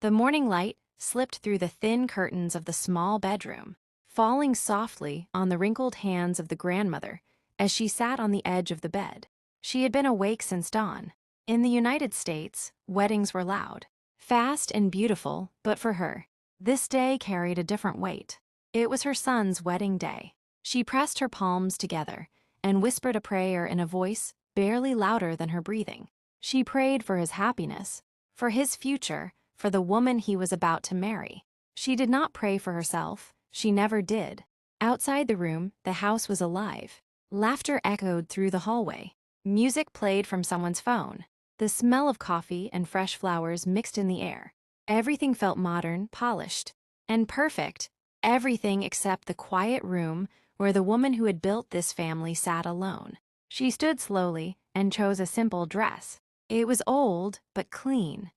The morning light slipped through the thin curtains of the small bedroom, falling softly on the wrinkled hands of the grandmother as she sat on the edge of the bed. She had been awake since dawn. In the United States, weddings were loud, fast and beautiful, but for her, this day carried a different weight. It was her son's wedding day. She pressed her palms together and whispered a prayer in a voice barely louder than her breathing. She prayed for his happiness, for his future, for the woman he was about to marry. She did not pray for herself. She never did. Outside the room, the house was alive. Laughter echoed through the hallway. Music played from someone's phone. The smell of coffee and fresh flowers mixed in the air. Everything felt modern, polished, and perfect. Everything except the quiet room where the woman who had built this family sat alone. She stood slowly and chose a simple dress. It was old, but clean.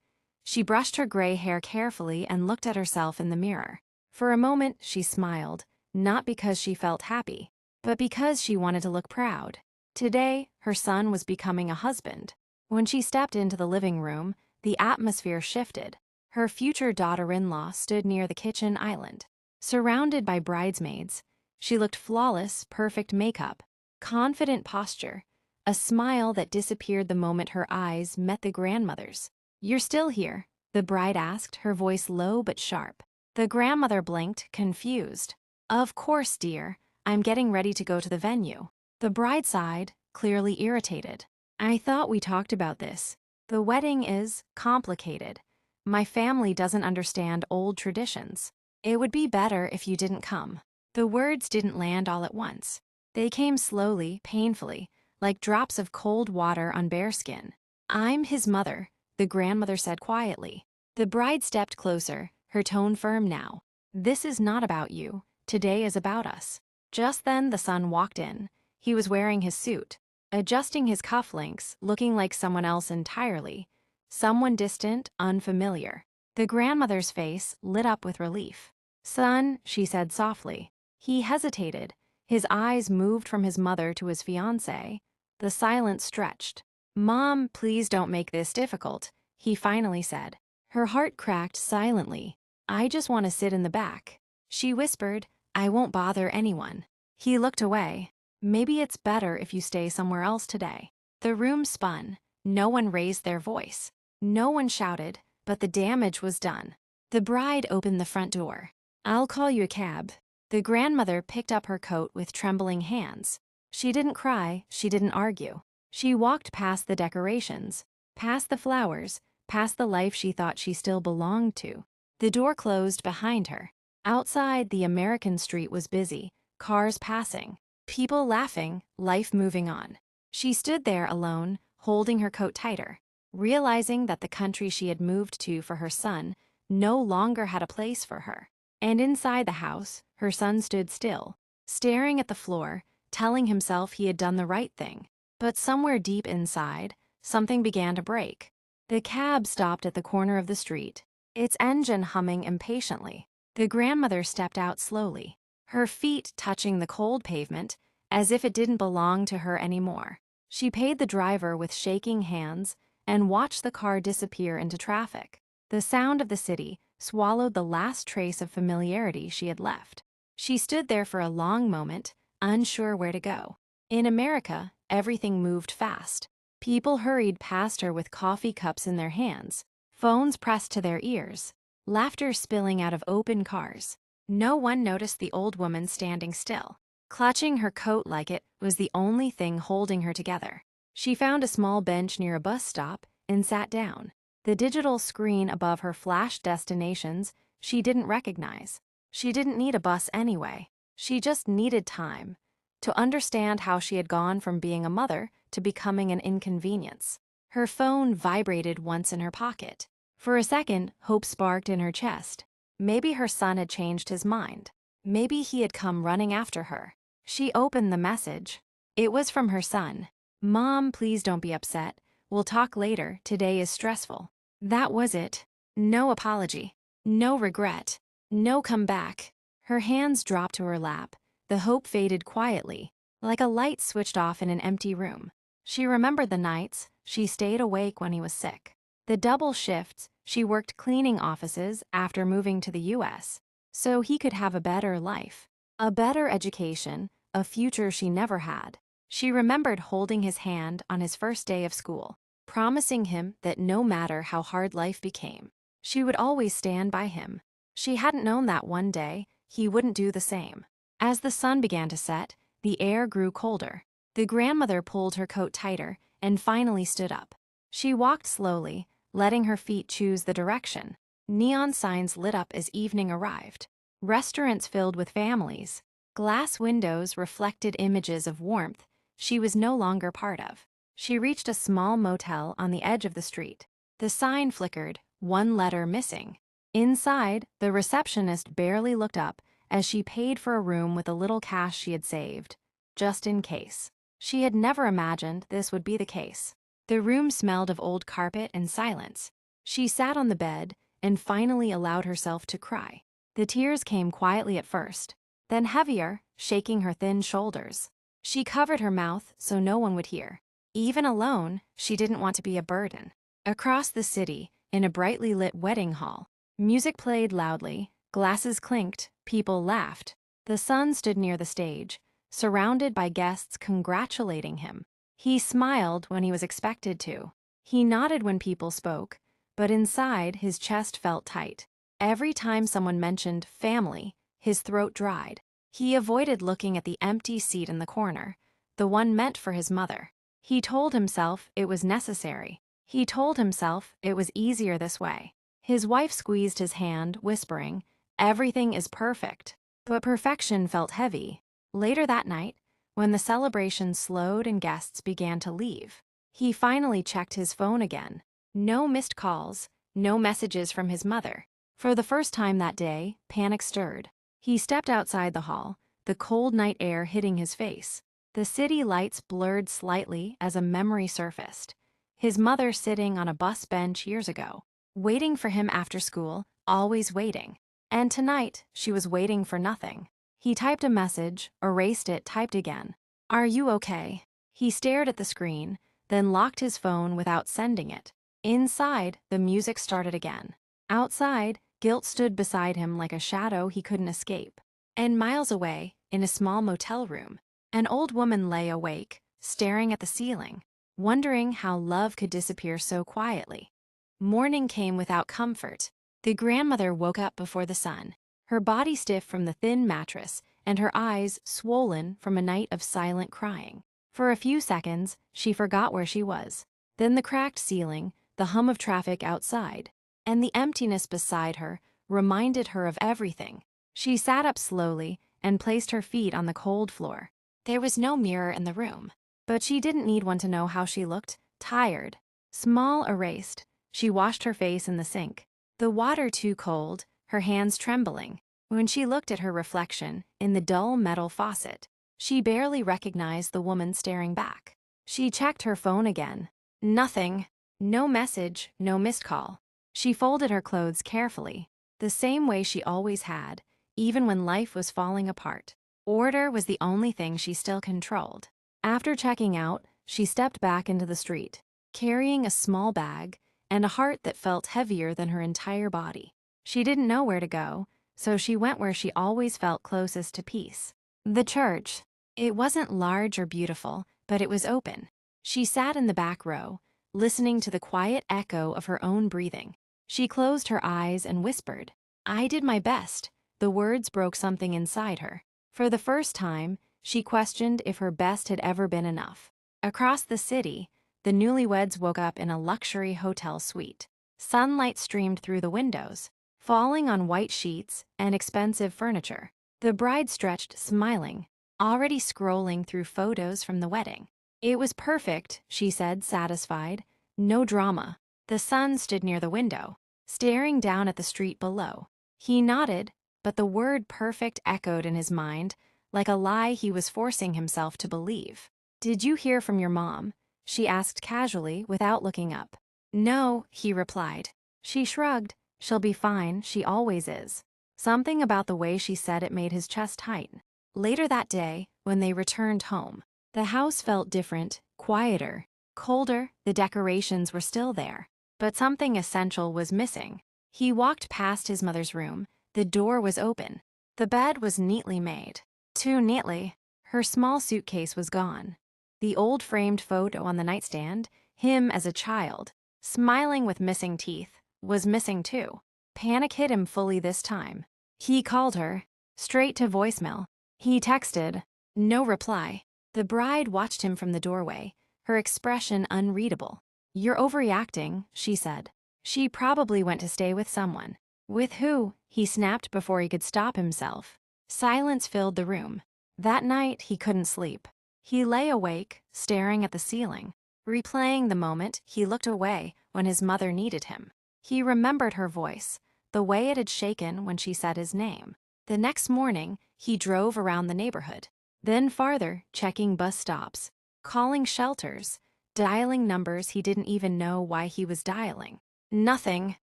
She brushed her gray hair carefully and looked at herself in the mirror. For a moment, she smiled, not because she felt happy, but because she wanted to look proud. Today, her son was becoming a husband. When she stepped into the living room, the atmosphere shifted. Her future daughter-in-law stood near the kitchen island. Surrounded by bridesmaids, she looked flawless, perfect makeup, confident posture, a smile that disappeared the moment her eyes met the grandmother's. "You're still here?" the bride asked, her voice low but sharp. The grandmother blinked, confused. "Of course, dear. I'm getting ready to go to the venue." The bride sighed, clearly irritated. "I thought we talked about this. The wedding is complicated. My family doesn't understand old traditions. It would be better if you didn't come." The words didn't land all at once. They came slowly, painfully, like drops of cold water on bare skin. "I'm his mother," the grandmother said quietly. The bride stepped closer, her tone firm now. "This is not about you. Today is about us." Just then the son walked in. He was wearing his suit, adjusting his cufflinks, looking like someone else entirely. Someone distant, unfamiliar. The grandmother's face lit up with relief. "Son," she said softly. He hesitated. His eyes moved from his mother to his fiancée. The silence stretched. "Mom, please don't make this difficult," he finally said. Her heart cracked silently. "I just want to sit in the back." She whispered, "I won't bother anyone." He looked away. "Maybe it's better if you stay somewhere else today." The room spun. No one raised their voice. No one shouted, but the damage was done. The bride opened the front door. "I'll call you a cab." The grandmother picked up her coat with trembling hands. She didn't cry, she didn't argue. She walked past the decorations, past the flowers, past the life she thought she still belonged to. The door closed behind her. Outside, the American street was busy, cars passing, people laughing, life moving on. She stood there alone, holding her coat tighter, realizing that the country she had moved to for her son no longer had a place for her. And inside the house, her son stood still, staring at the floor, telling himself he had done the right thing. But somewhere deep inside, something began to break. The cab stopped at the corner of the street, its engine humming impatiently. The grandmother stepped out slowly, her feet touching the cold pavement as if it didn't belong to her anymore. She paid the driver with shaking hands and watched the car disappear into traffic. The sound of the city swallowed the last trace of familiarity she had left. She stood there for a long moment, unsure where to go. In America, everything moved fast. People hurried past her with coffee cups in their hands, phones pressed to their ears, laughter spilling out of open cars. No one noticed the old woman standing still. Clutching her coat like it was the only thing holding her together. She found a small bench near a bus stop and sat down. The digital screen above her flashed destinations she didn't recognize. She didn't need a bus anyway. She just needed time to understand how she had gone from being a mother to becoming an inconvenience. Her phone vibrated once in her pocket. For a second, hope sparked in her chest. Maybe her son had changed his mind. Maybe he had come running after her. She opened the message. It was from her son. "Mom, please don't be upset. We'll talk later. Today is stressful." That was it. No apology. No regret. No comeback. Her hands dropped to her lap. The hope faded quietly, like a light switched off in an empty room. She remembered the nights she stayed awake when he was sick. The double shifts She worked cleaning offices after moving to the US, so he could have a better life, a better education, a future she never had. She remembered holding his hand on his first day of school, promising him that no matter how hard life became, she would always stand by him. She hadn't known that one day he wouldn't do the same. As the sun began to set, the air grew colder. The grandmother pulled her coat tighter and finally stood up. She walked slowly, letting her feet choose the direction. Neon signs lit up as evening arrived. Restaurants filled with families. Glass windows reflected images of warmth she was no longer part of. She reached a small motel on the edge of the street. The sign flickered, one letter missing. Inside, the receptionist barely looked up as she paid for a room with a little cash she had saved, just in case. She had never imagined this would be the case. The room smelled of old carpet and silence. She sat on the bed and finally allowed herself to cry. The tears came quietly at first, then heavier, shaking her thin shoulders. She covered her mouth so no one would hear. Even alone, she didn't want to be a burden. Across the city, in a brightly lit wedding hall, music played loudly, glasses clinked, people laughed. The son stood near the stage, surrounded by guests congratulating him. He smiled when he was expected to. He nodded when people spoke, but inside his chest felt tight. Every time someone mentioned family, his throat dried. He avoided looking at the empty seat in the corner, the one meant for his mother. He told himself it was necessary. He told himself it was easier this way. His wife squeezed his hand, whispering, "Everything is perfect." But perfection felt heavy. Later that night, when the celebration slowed and guests began to leave, he finally checked his phone again. No missed calls, no messages from his mother. For the first time that day, panic stirred. He stepped outside the hall, the cold night air hitting his face. The city lights blurred slightly as a memory surfaced. His mother sitting on a bus bench years ago, waiting for him after school, always waiting. And tonight, she was waiting for nothing. He typed a message, erased it, typed again. "Are you okay?" He stared at the screen, then locked his phone without sending it. Inside, the music started again. Outside, guilt stood beside him like a shadow he couldn't escape. And miles away, in a small motel room, an old woman lay awake, staring at the ceiling, wondering how love could disappear so quietly. Morning came without comfort. The grandmother woke up before the sun, her body stiff from the thin mattress and her eyes swollen from a night of silent crying. For a few seconds, she forgot where she was. Then the cracked ceiling, the hum of traffic outside, and the emptiness beside her reminded her of everything. She sat up slowly and placed her feet on the cold floor. There was no mirror in the room, but she didn't need one to know how she looked. Tired, small, erased. She washed her face in the sink. The water too cold, her hands trembling. When she looked at her reflection in the dull metal faucet, she barely recognized the woman staring back. She checked her phone again. Nothing. No message, no missed call. She folded her clothes carefully, the same way she always had, even when life was falling apart. Order was the only thing she still controlled. After checking out, she stepped back into the street, carrying a small bag and a heart that felt heavier than her entire body. She didn't know where to go, so she went where she always felt closest to peace. The church. It wasn't large or beautiful, but it was open. She sat in the back row, listening to the quiet echo of her own breathing. She closed her eyes and whispered, "I did my best." The words broke something inside her. For the first time, she questioned if her best had ever been enough. Across the city, the newlyweds woke up in a luxury hotel suite. Sunlight streamed through the windows, falling on white sheets and expensive furniture. The bride stretched, smiling, already scrolling through photos from the wedding. "It was perfect," she said, satisfied. "No drama." The son stood near the window, staring down at the street below. He nodded, but the word perfect echoed in his mind like a lie he was forcing himself to believe. "Did you hear from your mom?" she asked casually without looking up. "No," he replied. She shrugged. "She'll be fine, she always is." Something about the way she said it made his chest tighten. Later that day, when they returned home, the house felt different, quieter, colder. The decorations were still there, but something essential was missing. He walked past his mother's room. The door was open. The bed was neatly made. Too neatly. Her small suitcase was gone. The old framed photo on the nightstand, him as a child, smiling with missing teeth, was missing too. Panic hit him fully this time. He called her, straight to voicemail. He texted, no reply. The bride watched him from the doorway, her expression unreadable. You're overreacting, she said. She probably went to stay with someone. With who? He snapped before he could stop himself. Silence filled the room. That night, he couldn't sleep. He lay awake, staring at the ceiling, replaying the moment he looked away when his mother needed him. He remembered her voice, the way it had shaken when she said his name. The next morning, he drove around the neighborhood, then farther, checking bus stops, calling shelters, dialing numbers he didn't even know why he was dialing. Nothing.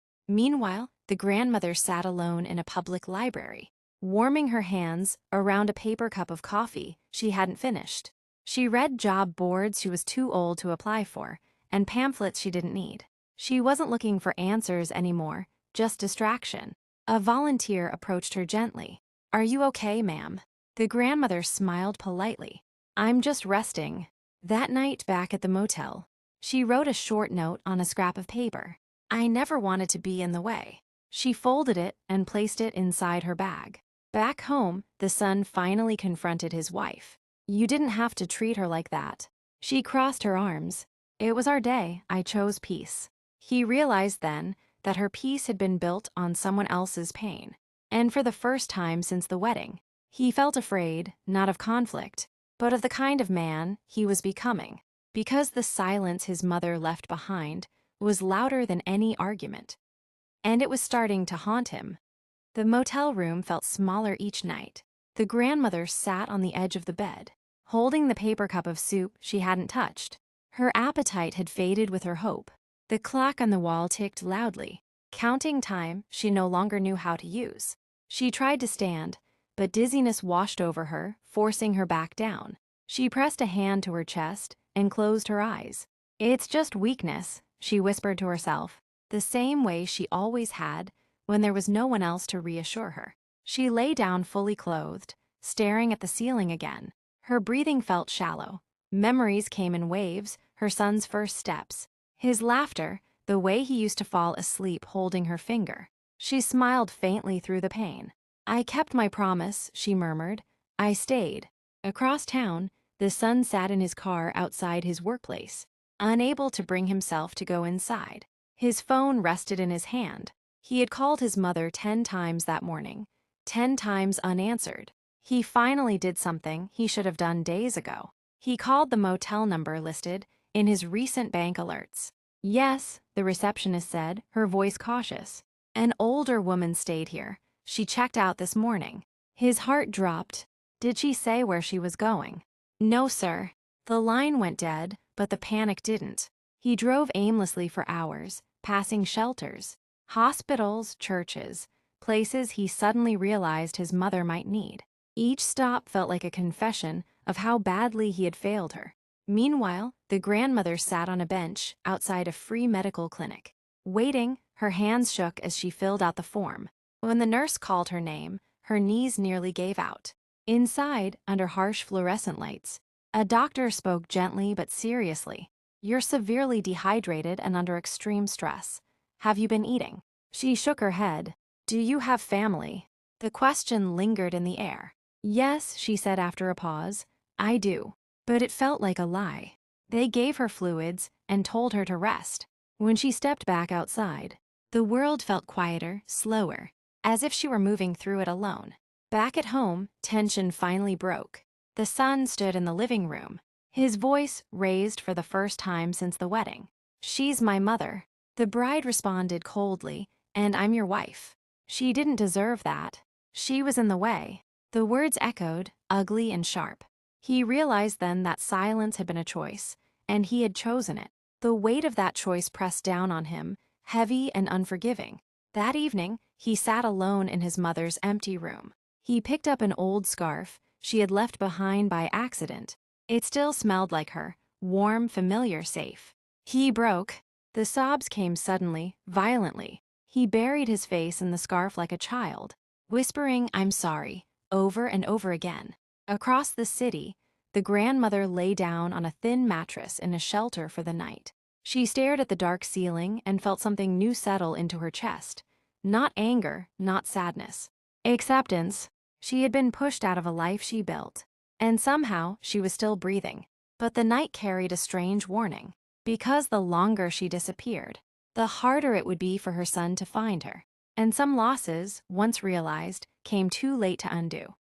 Meanwhile, the grandmother sat alone in a public library, warming her hands around a paper cup of coffee she hadn't finished. She read job boards she was too old to apply for, and pamphlets she didn't need. She wasn't looking for answers anymore, just distraction. A volunteer approached her gently. Are you okay, ma'am? The grandmother smiled politely. I'm just resting. That night back at the motel, she wrote a short note on a scrap of paper. I never wanted to be in the way. She folded it and placed it inside her bag. Back home, the son finally confronted his wife. You didn't have to treat her like that. She crossed her arms. It was our day. I chose peace. He realized then that her peace had been built on someone else's pain. And for the first time since the wedding, he felt afraid, not of conflict, but of the kind of man he was becoming, because the silence his mother left behind was louder than any argument. And it was starting to haunt him. The motel room felt smaller each night. The grandmother sat on the edge of the bed, holding the paper cup of soup she hadn't touched. Her appetite had faded with her hope. The clock on the wall ticked loudly, counting time she no longer knew how to use. She tried to stand, but dizziness washed over her, forcing her back down. She pressed a hand to her chest and closed her eyes. It's just weakness, she whispered to herself, the same way she always had when there was no one else to reassure her. She lay down fully clothed, staring at the ceiling again. Her breathing felt shallow. Memories came in waves, her son's first steps, his laughter, the way he used to fall asleep holding her finger. She smiled faintly through the pain. I kept my promise, she murmured. I stayed. Across town, the son sat in his car outside his workplace, unable to bring himself to go inside. His phone rested in his hand. He had called his mother 10 times that morning, 10 times unanswered. He finally did something he should have done days ago. He called the motel number listed in his recent bank alerts. Yes, the receptionist said, her voice cautious. An older woman stayed here. She checked out this morning. His heart dropped. Did she say where she was going? No, sir. The line went dead, but the panic didn't. He drove aimlessly for hours, passing shelters, hospitals, churches, places he suddenly realized his mother might need. Each stop felt like a confession of how badly he had failed her. Meanwhile, the grandmother sat on a bench outside a free medical clinic. Waiting, her hands shook as she filled out the form. When the nurse called her name, her knees nearly gave out. Inside, under harsh fluorescent lights, a doctor spoke gently but seriously. You're severely dehydrated and under extreme stress. Have you been eating? She shook her head. Do you have family? The question lingered in the air. Yes, she said after a pause. I do. But it felt like a lie. They gave her fluids and told her to rest. When she stepped back outside, the world felt quieter, slower, as if she were moving through it alone. Back at home, tension finally broke. The son stood in the living room, his voice raised for the first time since the wedding. She's my mother. The bride responded coldly, and I'm your wife. She didn't deserve that. She was in the way. The words echoed, ugly and sharp. He realized then that silence had been a choice, and he had chosen it. The weight of that choice pressed down on him, heavy and unforgiving. That evening, he sat alone in his mother's empty room. He picked up an old scarf she had left behind by accident. It still smelled like her, warm, familiar, safe. He broke. The sobs came suddenly, violently. He buried his face in the scarf like a child, whispering, "I'm sorry," over and over again. Across the city, the grandmother lay down on a thin mattress in a shelter for the night. She stared at the dark ceiling and felt something new settle into her chest. Not anger, not sadness. Acceptance. She had been pushed out of a life she built. And somehow, she was still breathing. But the night carried a strange warning. Because the longer she disappeared, the harder it would be for her son to find her. And some losses, once realized, came too late to undo.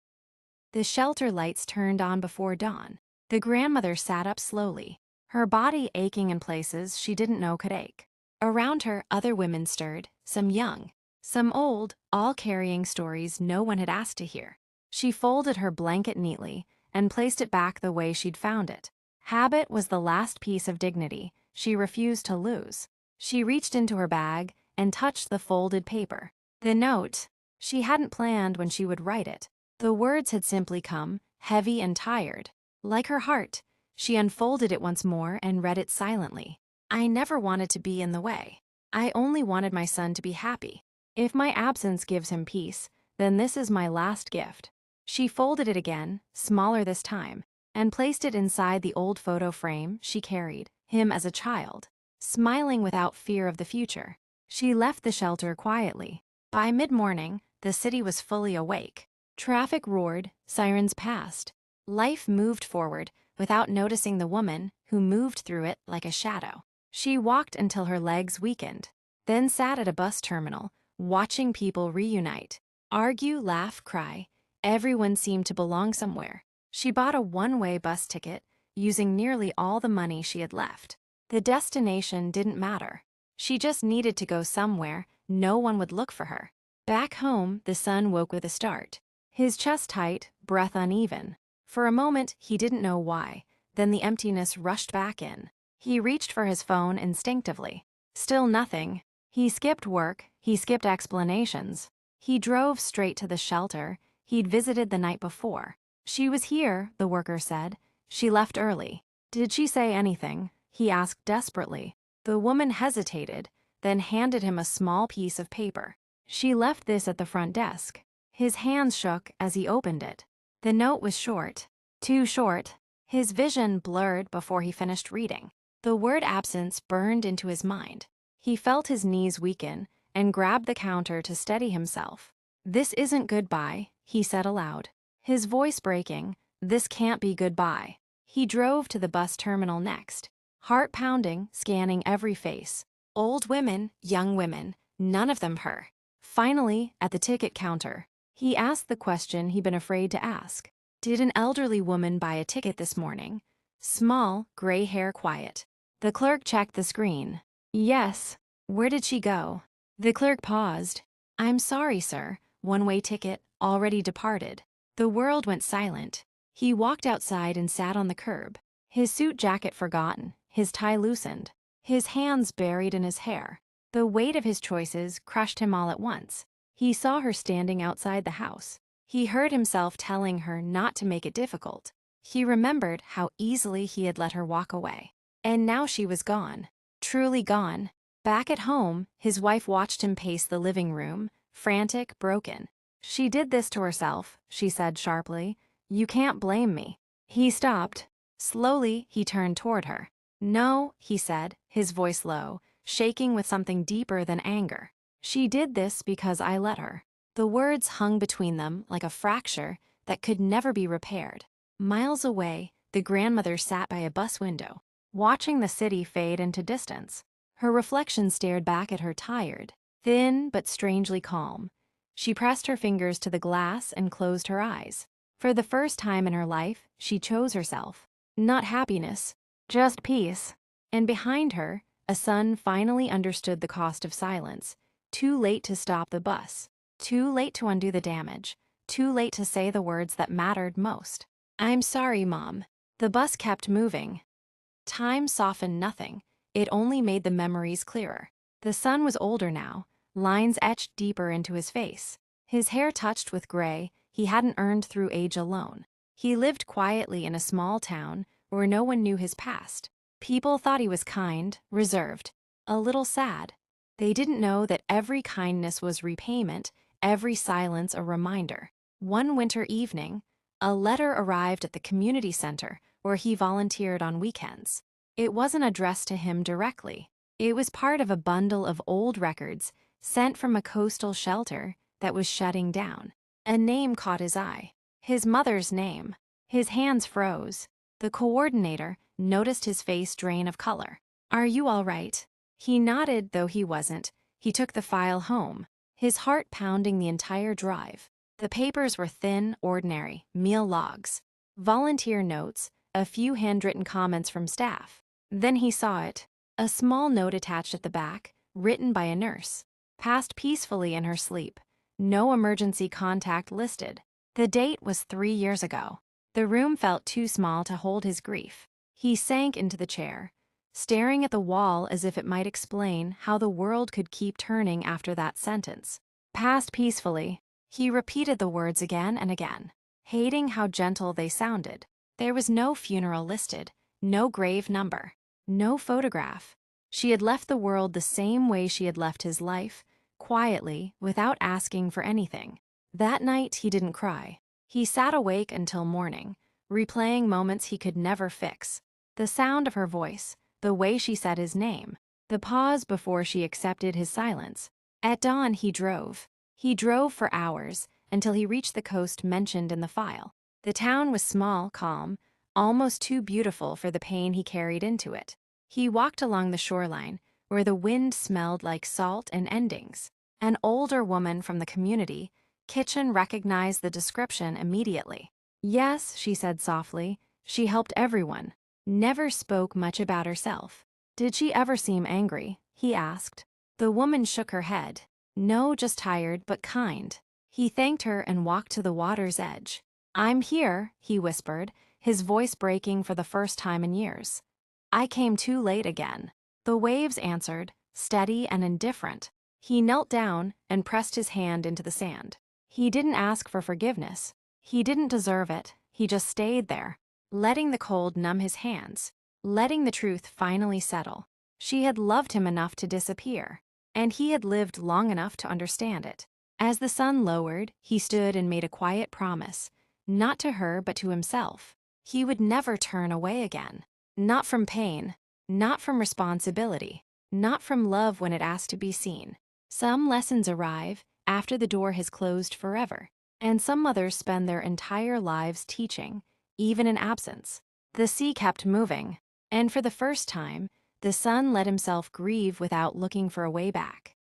The shelter lights turned on before dawn. The grandmother sat up slowly, her body aching in places she didn't know could ache. Around her, other women stirred, some young, some old, all carrying stories no one had asked to hear. She folded her blanket neatly and placed it back the way she'd found it. Habit was the last piece of dignity she refused to lose. She reached into her bag and touched the folded paper. The note. She hadn't planned when she would write it. The words had simply come, heavy and tired. Like her heart, she unfolded it once more and read it silently. "I never wanted to be in the way. I only wanted my son to be happy. If my absence gives him peace, then this is my last gift." She folded it again, smaller this time, and placed it inside the old photo frame she carried, him as a child, smiling without fear of the future. She left the shelter quietly. By mid-morning, the city was fully awake. Traffic roared, sirens passed. Life moved forward without noticing the woman who moved through it like a shadow. She walked until her legs weakened, then sat at a bus terminal, watching people reunite. Argue, laugh, cry. Everyone seemed to belong somewhere. She bought a one-way bus ticket, using nearly all the money she had left. The destination didn't matter. She just needed to go somewhere no one would look for her. Back home, the son woke with a start. His chest tight, breath uneven. For a moment, he didn't know why. Then the emptiness rushed back in. He reached for his phone instinctively. Still nothing. He skipped work. He skipped explanations. He drove straight to the shelter he'd visited the night before. "She was here," the worker said. "She left early." "Did she say anything?" he asked desperately. The woman hesitated, then handed him a small piece of paper. "She left this at the front desk." His hands shook as he opened it. The note was short. Too short. His vision blurred before he finished reading. The word absence burned into his mind. He felt his knees weaken and grabbed the counter to steady himself. "This isn't goodbye," he said aloud, his voice breaking. "This can't be goodbye." He drove to the bus terminal next, heart pounding, scanning every face. Old women, young women, none of them her. Finally, at the ticket counter, he asked the question he'd been afraid to ask. "Did an elderly woman buy a ticket this morning?" Small, gray hair quiet. The clerk checked the screen. "Yes." "Where did she go?" The clerk paused. "I'm sorry, sir. One-way ticket, already departed." The world went silent. He walked outside and sat on the curb, his suit jacket forgotten, his tie loosened, his hands buried in his hair. The weight of his choices crushed him all at once. He saw her standing outside the house. He heard himself telling her not to make it difficult. He remembered how easily he had let her walk away. And now she was gone. Truly gone. Back at home, his wife watched him pace the living room, frantic, broken. "She did this to herself," she said sharply. "You can't blame me." He stopped. Slowly, he turned toward her. "No," he said, his voice low, shaking with something deeper than anger. "She did this because I let her." The words hung between them like a fracture that could never be repaired. Miles away, the grandmother sat by a bus window, watching the city fade into distance. Her reflection stared back at her tired, thin but strangely calm. She pressed her fingers to the glass and closed her eyes. For the first time in her life, she chose herself. Not happiness, just peace. And behind her, a son finally understood the cost of silence. Too late to stop the bus. Too late to undo the damage. Too late to say the words that mattered most. "I'm sorry, Mom." The bus kept moving. Time softened nothing. It only made the memories clearer. The son was older now, lines etched deeper into his face. His hair touched with gray he hadn't earned through age alone. He lived quietly in a small town where no one knew his past. People thought he was kind, reserved. a little sad. They didn't know that every kindness was repayment, every silence a reminder. One winter evening, a letter arrived at the community center where he volunteered on weekends. It wasn't addressed to him directly. It was part of a bundle of old records sent from a coastal shelter that was shutting down. A name caught his eye. His mother's name. His hands froze. The coordinator noticed his face drain of color. "Are you all right?" He nodded, though he wasn't. He took the file home, his heart pounding the entire drive. The papers were thin, ordinary, meal logs, volunteer notes, a few handwritten comments from staff. Then he saw it. A small note attached at the back, written by a nurse. Passed peacefully in her sleep. No emergency contact listed. The date was 3 years ago. The room felt too small to hold his grief. He sank into the chair, staring at the wall as if it might explain how the world could keep turning after that sentence. Passed peacefully. He repeated the words again and again, hating how gentle they sounded. There was no funeral listed, no grave number, no photograph. She had left the world the same way she had left his life, quietly, without asking for anything. That night, he didn't cry. He sat awake until morning, replaying moments he could never fix. The sound of her voice, the way she said his name, the pause before she accepted his silence. At dawn, he drove. He drove for hours until he reached the coast mentioned in the file. The town was small, calm, almost too beautiful for the pain he carried into it. He walked along the shoreline, where the wind smelled like salt and endings. An older woman from the community kitchen recognized the description immediately. "Yes," she said softly. "She helped everyone. Never spoke much about herself." "Did she ever seem angry?" he asked. The woman shook her head. "No, just tired, but kind." He thanked her and walked to the water's edge. "I'm here," he whispered, his voice breaking for the first time in years. "I came too late again." The waves answered, steady and indifferent. He knelt down and pressed his hand into the sand. He didn't ask for forgiveness. He didn't deserve it. He just stayed there, letting the cold numb his hands, letting the truth finally settle. She had loved him enough to disappear, and he had lived long enough to understand it. As the sun lowered, he stood and made a quiet promise, not to her but to himself. He would never turn away again. Not from pain, not from responsibility, not from love when it asked to be seen. Some lessons arrive after the door has closed forever, and some mothers spend their entire lives teaching, even in absence. The sea kept moving, and for the first time, the son let himself grieve without looking for a way back.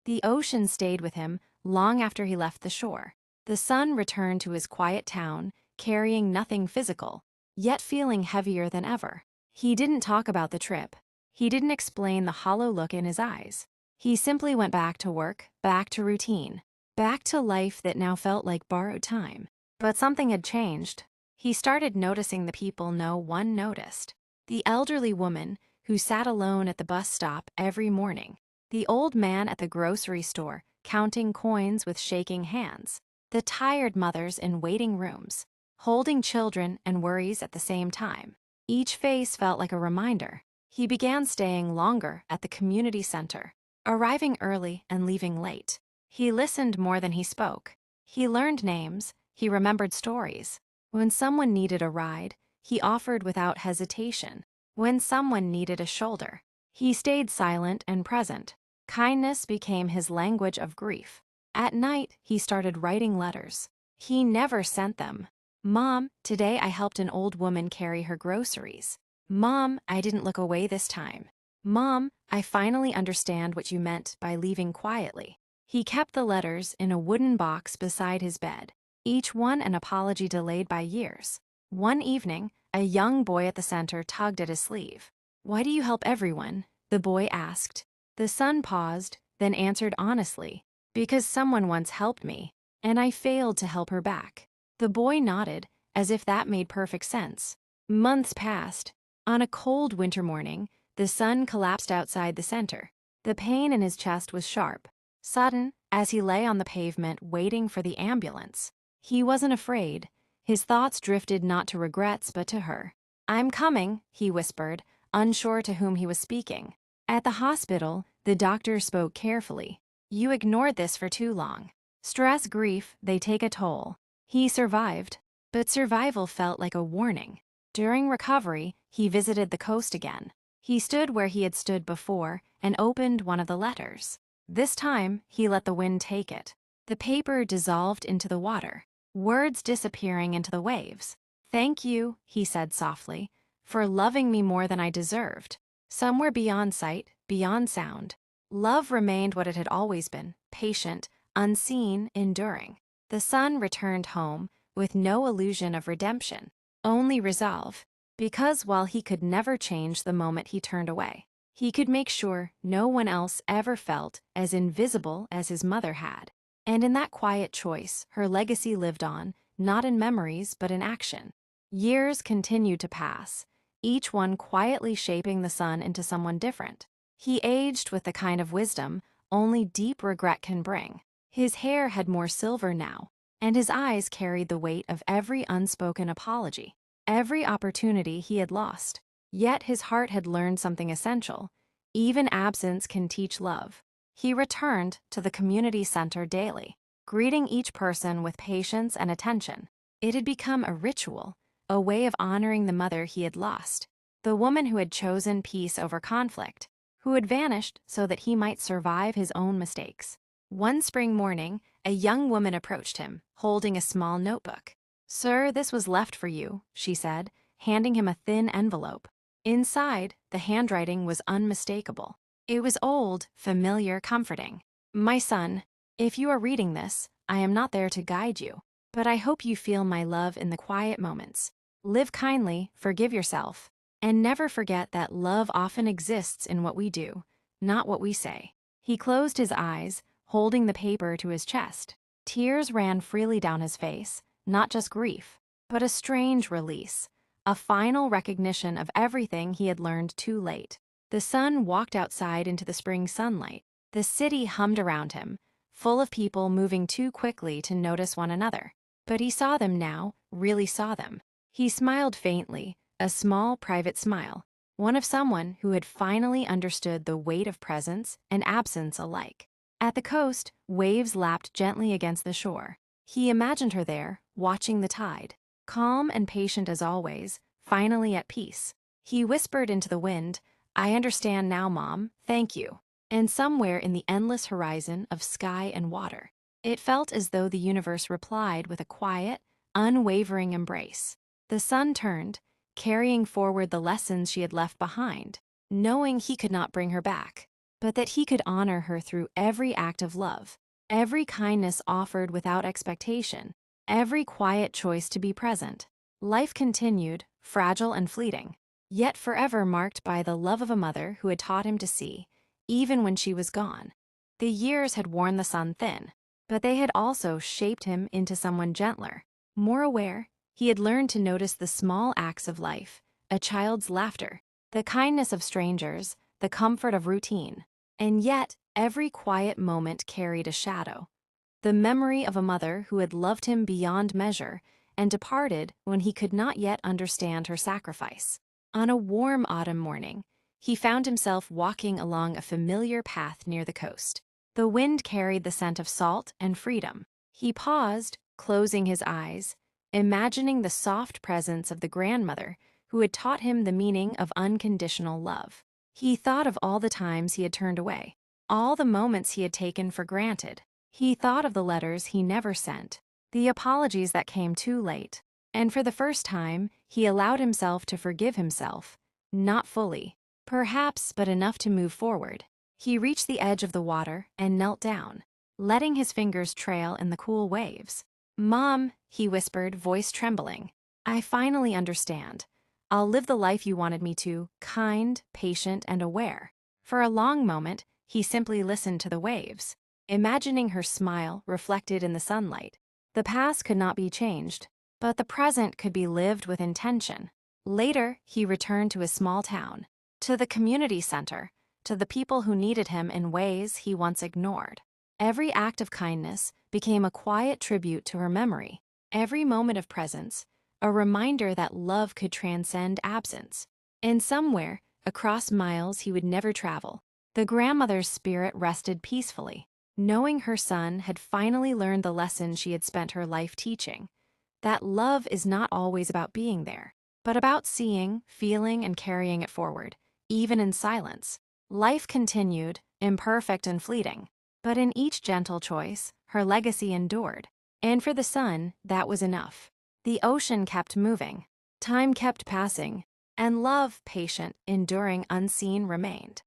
The ocean stayed with him long after he left the shore. The son returned to his quiet town, carrying nothing physical, yet feeling heavier than ever. He didn't talk about the trip. He didn't explain the hollow look in his eyes. He simply went back to work, back to routine, back to life that now felt like borrowed time. But something had changed. He started noticing the people no one noticed. The elderly woman who sat alone at the bus stop every morning. The old man at the grocery store, counting coins with shaking hands. The tired mothers in waiting rooms, holding children and worries at the same time. Each face felt like a reminder. He began staying longer at the community center, arriving early and leaving late. He listened more than he spoke. He learned names. He remembered stories. When someone needed a ride, he offered without hesitation. When someone needed a shoulder, he stayed silent and present. Kindness became his language of grief. At night, he started writing letters. He never sent them. "Mom, today I helped an old woman carry her groceries. Mom, I didn't look away this time. Mom, I finally understand what you meant by leaving quietly." He kept the letters in a wooden box beside his bed, each one an apology delayed by years. One evening, a young boy at the center tugged at his sleeve. "Why do you help everyone?" the boy asked. The son paused, then answered honestly, "Because someone once helped me, and I failed to help her back." The boy nodded, as if that made perfect sense. Months passed. On a cold winter morning, the sun collapsed outside the center. The pain in his chest was sharp, sudden, as he lay on the pavement waiting for the ambulance. He wasn't afraid. His thoughts drifted not to regrets but to her. "I'm coming," he whispered, unsure to whom he was speaking. At the hospital, the doctor spoke carefully. You ignored this for too long. Stress, grief, they take a toll. He survived, but survival felt like a warning. During recovery, he visited the coast again. He stood where he had stood before and opened one of the letters. This time, he let the wind take it. The paper dissolved into the water, words disappearing into the waves. Thank you, he said softly, for loving me more than I deserved. Somewhere beyond sight, beyond sound, love remained what it had always been, patient, unseen, enduring. The son returned home with no illusion of redemption, only resolve, because while he could never change the moment he turned away, he could make sure no one else ever felt as invisible as his mother had. And in that quiet choice, her legacy lived on, not in memories but in action. Years continued to pass, each one quietly shaping the son into someone different. He aged with the kind of wisdom only deep regret can bring. His hair had more silver now, and his eyes carried the weight of every unspoken apology, every opportunity he had lost. Yet his heart had learned something essential. Even absence can teach love. He returned to the community center daily, greeting each person with patience and attention. It had become a ritual, a way of honoring the mother he had lost, the woman who had chosen peace over conflict, who had vanished so that he might survive his own mistakes. One spring morning, a young woman approached him, holding a small notebook. "Sir, this was left for you," she said, handing him a thin envelope. Inside, the handwriting was unmistakable. It was old, familiar, comforting. "My son, if you are reading this, I am not there to guide you, but I hope you feel my love in the quiet moments. Live kindly, forgive yourself, and never forget that love often exists in what we do, not what we say." He closed his eyes, holding the paper to his chest. Tears ran freely down his face, not just grief, but a strange release, a final recognition of everything he had learned too late. The son walked outside into the spring sunlight. The city hummed around him, full of people moving too quickly to notice one another. But he saw them now, really saw them. He smiled faintly, a small private smile, one of someone who had finally understood the weight of presence and absence alike. At the coast, waves lapped gently against the shore. He imagined her there, watching the tide, calm and patient as always, finally at peace. He whispered into the wind, "I understand now, Mom, thank you." And somewhere in the endless horizon of sky and water, it felt as though the universe replied with a quiet, unwavering embrace. The son turned, carrying forward the lessons she had left behind, knowing he could not bring her back, but that he could honor her through every act of love, every kindness offered without expectation, every quiet choice to be present. Life continued, fragile and fleeting, yet forever marked by the love of a mother who had taught him to see, even when she was gone. The years had worn the son thin, but they had also shaped him into someone gentler, more aware. He had learned to notice the small acts of life, a child's laughter, the kindness of strangers, the comfort of routine. And yet, every quiet moment carried a shadow, the memory of a mother who had loved him beyond measure and departed when he could not yet understand her sacrifice. On a warm autumn morning, he found himself walking along a familiar path near the coast. The wind carried the scent of salt and freedom. He paused, closing his eyes, imagining the soft presence of the grandmother who had taught him the meaning of unconditional love. He thought of all the times he had turned away, all the moments he had taken for granted. He thought of the letters he never sent, the apologies that came too late, and for the first time, he allowed himself to forgive himself, not fully, perhaps, but enough to move forward. He reached the edge of the water and knelt down, letting his fingers trail in the cool waves. "Mom," he whispered, voice trembling, "I finally understand. I'll live the life you wanted me to, kind, patient, and aware." For a long moment, he simply listened to the waves, imagining her smile reflected in the sunlight. The past could not be changed, but the present could be lived with intention. Later, he returned to his small town, to the community center, to the people who needed him in ways he once ignored. Every act of kindness became a quiet tribute to her memory. Every moment of presence, a reminder that love could transcend absence. And somewhere, across miles he would never travel. The grandmother's spirit rested peacefully, knowing her son had finally learned the lesson she had spent her life teaching: that love is not always about being there, but about seeing, feeling, and carrying it forward, even in silence. Life continued, imperfect and fleeting, but in each gentle choice, her legacy endured. And for the son, that was enough. The ocean kept moving, time kept passing, and love, patient, enduring, unseen, remained.